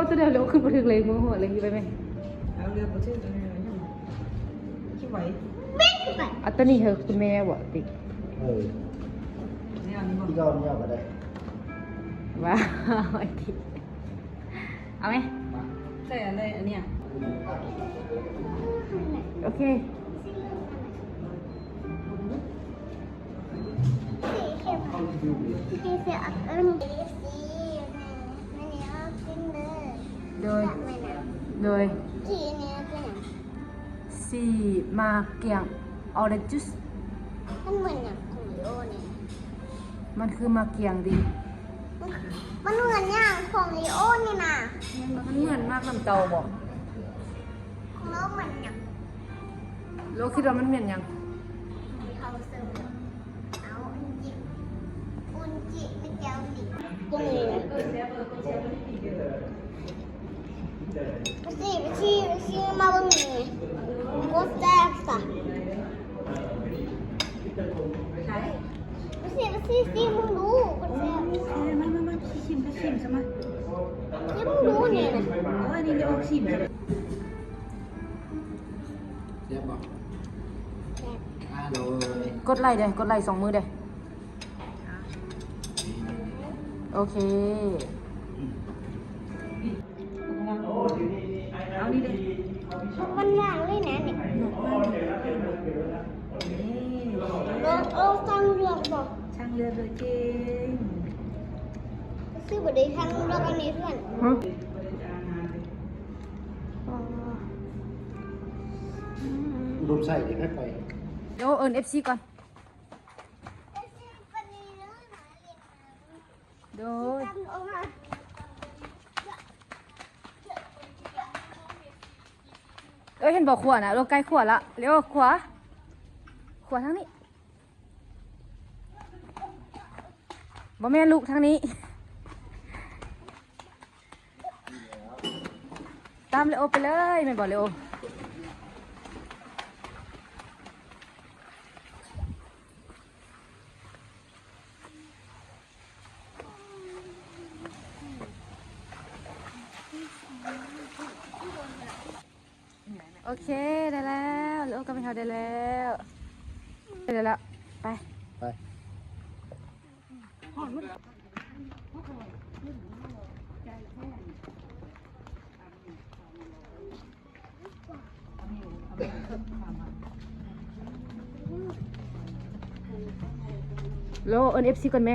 จะได้เร็วขึ้นมาถึงเลยมือหัวเลยไปไหมเอาเรือไปชื่ออะไรคิดไว้อัตนี่เหรอคุณแม่บอกติเนี่ยอันนี้ก่อน ที่เราเนี่ยมาได้ว้าวไอ้ติเอาไหมใส่อะไรอันเนี้ยโอเคโดยสีมาเกียงออเรนจ์จูสมันเหมือนอย่างของลิโอเนี่ยมันคือมาเกียงดีมันเหมือนอย่างของลิโอนี่นะมันเหมือนมากลำเตาบอก ของเราเหมือนอย่างโลคิดว่ามันเหมือนยังเขาเสิร์ฟเอาอุนจิไม่เจ้าดิยังไงนะไปสิมาบ้างไงโคตรแซ่บสัสสิมึงดูคนแซ่บมาชิมใช่ไหมนี่มึงดูเนี่ยนะอันนี้เดี๋ยวชิมเรียบบอกโดยกดไลค์เด้กดไลค์2 มือเด้โอเคเอานี่เลย มันว่างเลยนะเนี่ยเราตั้งเรือบอก ช่างเรือเลยเก่งซื้อบดีทั้งเรือกันนี้เพื่อนรูปใส่เดี๋ยวให้ไปเดี๋ยวเอิญ FC ก่อนโดยเห็นบอกขวานะเราใกล้ขวาละเร็วขวาทางนี้บ่แม่ลูกทางนี้ตามเลโอไปเลยไม่บอกเลโอโอเคได้แล้วเลโอก็ไปทำได้แล้วไปโลเอิญ FC ก่อนไหม